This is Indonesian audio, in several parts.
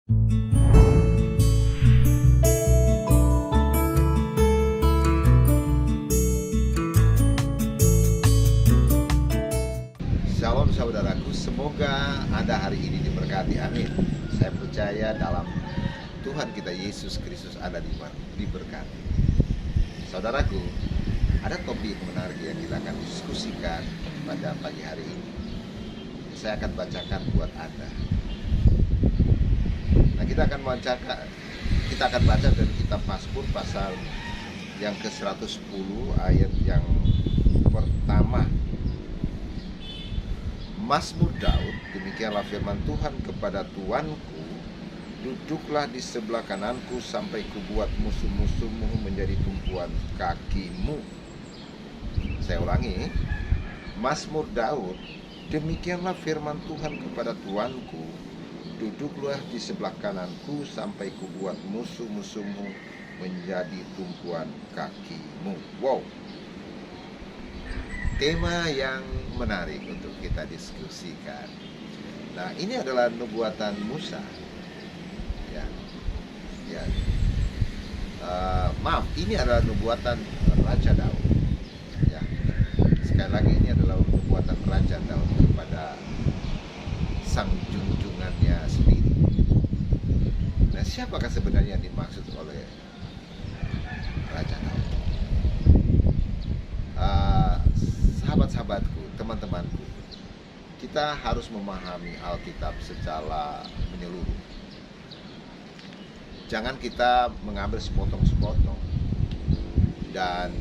Shalom saudaraku, semoga Anda hari ini diberkati, amin. Saya percaya dalam Tuhan kita Yesus Kristus Anda diberkati. Saudaraku, ada topik menarik yang kita akan diskusikan pada pagi hari ini. Saya akan bacakan buat Anda. Nah, kita akan baca dari kitab Mazmur pasal yang ke-110 ayat yang pertama. Mazmur Daud, demikianlah firman Tuhan kepada Tuanku, duduklah di sebelah kananku sampai kubuat musuh-musuhmu menjadi tumpuan kakimu. Saya ulangi, Mazmur Daud, demikianlah firman Tuhan kepada Tuanku, duduklah di sebelah kananku sampai kubuat musuh-musuhmu menjadi tumpuan kakimu. Wow, tema yang menarik untuk kita diskusikan. Nah, ini adalah nubuatan Musa. Ini adalah nubuatan Raja Daud. Ya, sekali lagi ini adalah nubuatan Raja Daud kepada sang junjungannya sendiri. Nah, siapakah sebenarnya yang dimaksud oleh Raja Daud? Sahabat-sahabatku, teman-temanku, kita harus memahami Alkitab secara menyeluruh. Jangan kita mengambil sepotong-sepotong dan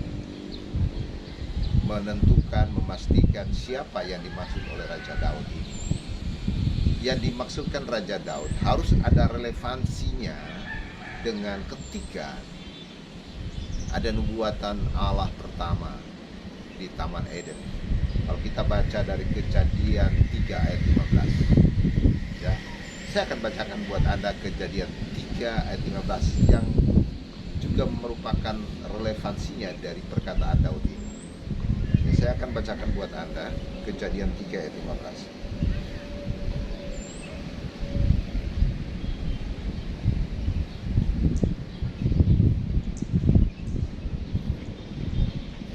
menentukan, memastikan siapa yang dimaksud oleh Raja Daud ini. Yang dimaksudkan Raja Daud harus ada relevansinya dengan ketika ada nubuatan Allah pertama di Taman Eden. Kalau kita baca dari Kejadian 3 ayat 15, ya, saya akan bacakan buat Anda Kejadian 3 ayat 15 yang juga merupakan relevansinya dari perkataan Daud ini. Saya akan bacakan buat Anda Kejadian 3 ayat 15.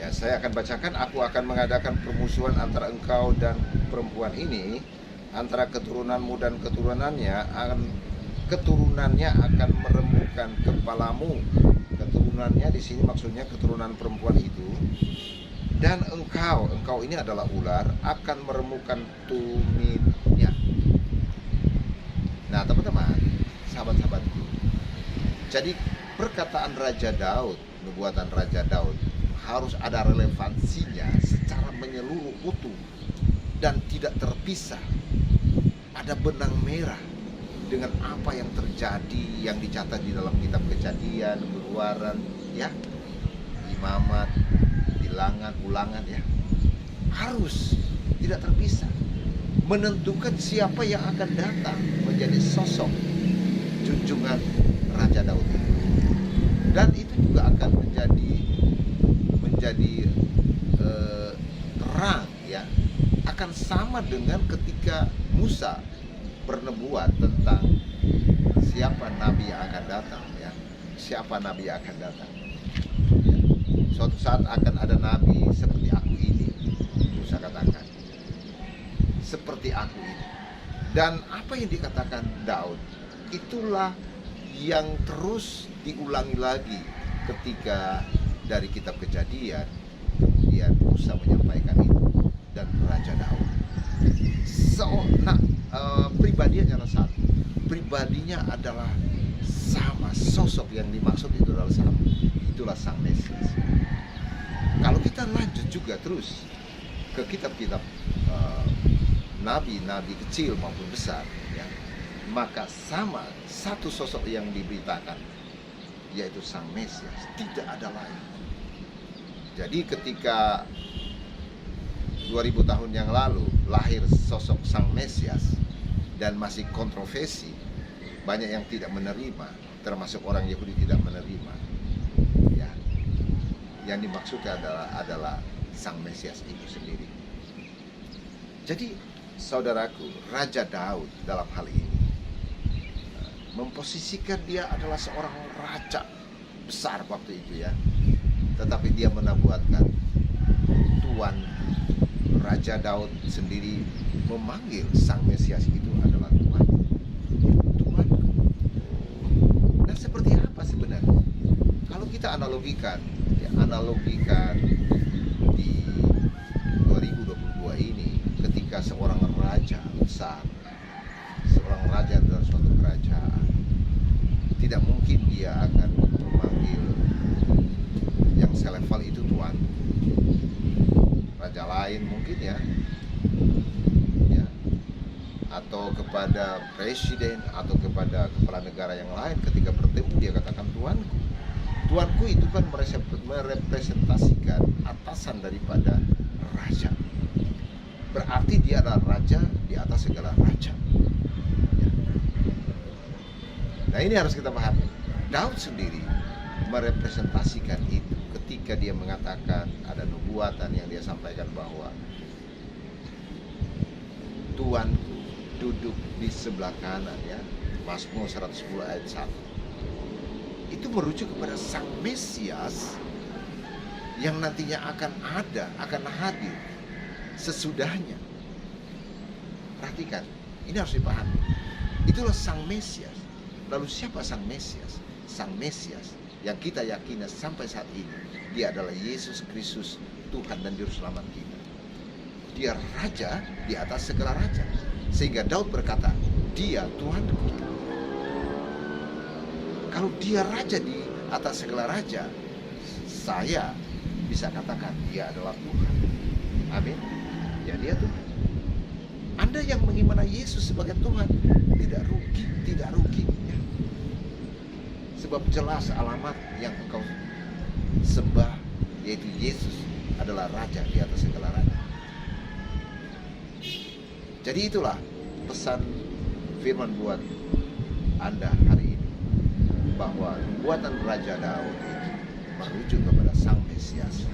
Saya akan bacakan, aku akan mengadakan permusuhan antara engkau dan perempuan ini, antara keturunanmu dan keturunannya akan meremukkan kepalamu. Keturunannya di sini maksudnya keturunan perempuan itu. Dan engkau ini adalah ular, akan meremukkan tumitnya. Nah, teman-teman, sahabat-sahabatku, jadi perkataan Raja Daud, nubuatan Raja Daud harus ada relevansinya secara menyeluruh, utuh dan tidak terpisah. Ada benang merah dengan apa yang terjadi, yang dicatat di dalam kitab Kejadian, Keluaran, ya, Imamat, Bilangan, Ulangan, ya. Harus tidak terpisah. Menentukan siapa yang akan datang menjadi sosok junjungan Raja Daud itu. Dan itu juga akan menjadi terang, ya, akan sama dengan ketika Musa bernubuat tentang siapa nabi yang akan datang, ya, siapa nabi yang akan datang, ya. Suatu saat akan ada nabi seperti aku ini, Musa katakan, seperti aku ini. Dan apa yang dikatakan Daud itulah yang terus diulangi lagi ketika dari kitab Kejadian, kemudian Musa menyampaikan itu, dan Raja Daud. Pribadinya adalah satu. Pribadinya adalah sama. Sosok yang dimaksud itu adalah sama. Itulah Sang Mesias. Kalau kita lanjut juga terus ke kitab-kitab nabi-nabi kecil maupun besar, ya, maka sama satu sosok yang diberitakan, yaitu Sang Mesias, tidak ada lain. Jadi ketika 2000 tahun yang lalu lahir sosok Sang Mesias dan masih kontroversi, banyak yang tidak menerima, termasuk orang Yahudi tidak menerima, ya. Yang dimaksudkan adalah Sang Mesias itu sendiri. Jadi saudaraku, Raja Daud dalam hal ini memposisikan dia adalah seorang raja besar waktu itu ya. Tetapi dia menubuatkan Tuhan, Raja Daud sendiri memanggil Sang Mesias itu adalah Tuhan. Tuhanku. Dan seperti apa sebenarnya? Kalau kita analogikan di 2022 ini, ketika seorang raja besar, seorang raja dalam suatu kerajaan, tidak mungkin dia akan memanggil yang selevel itu Tuhan. Raja lain mungkin ya, atau kepada presiden atau kepada kepala negara yang lain, ketika bertemu dia katakan Tuanku. Tuanku itu kan merepresentasikan atasan daripada raja. Berarti dia adalah raja di atas segala raja. Nah, ini harus kita pahami. Daud sendiri merepresentasikan itu ketika dia mengatakan, ada nubuatan yang dia sampaikan bahwa Tuanku duduk di sebelah kanan ya. Mazmur 110 ayat 1. Itu merujuk kepada Sang Mesias yang nantinya akan hadir sesudahnya. Perhatikan, ini harus dipahami. Itulah Sang Mesias. Lalu siapa Sang Mesias? Sang Mesias yang kita yakini sampai saat ini, dia adalah Yesus Kristus, Tuhan dan Juru Selamat kita. Dia raja di atas segala raja. Sehingga Daud berkata, dia Tuhanku. Kalau dia raja di atas segala raja, saya bisa katakan dia adalah Tuhan. Amin. Ya, dia Tuhan. Anda yang mengimani Yesus sebagai Tuhan tidak rugi ya. Sebab jelas alamat yang engkau sembah, yaitu Yesus adalah raja di atas segala raja. Jadi itulah pesan firman buat Anda hari ini, bahwa buatan Raja Daud itu merujuk kepada Sang Mesias,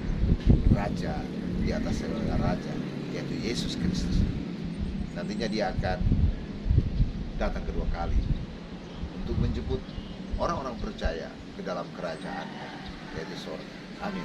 raja di atas segala raja, yaitu Yesus Kristus. Nantinya dia akan datang kedua kali untuk menjemput orang-orang percaya ke dalam kerajaan, yaitu surga. Amin.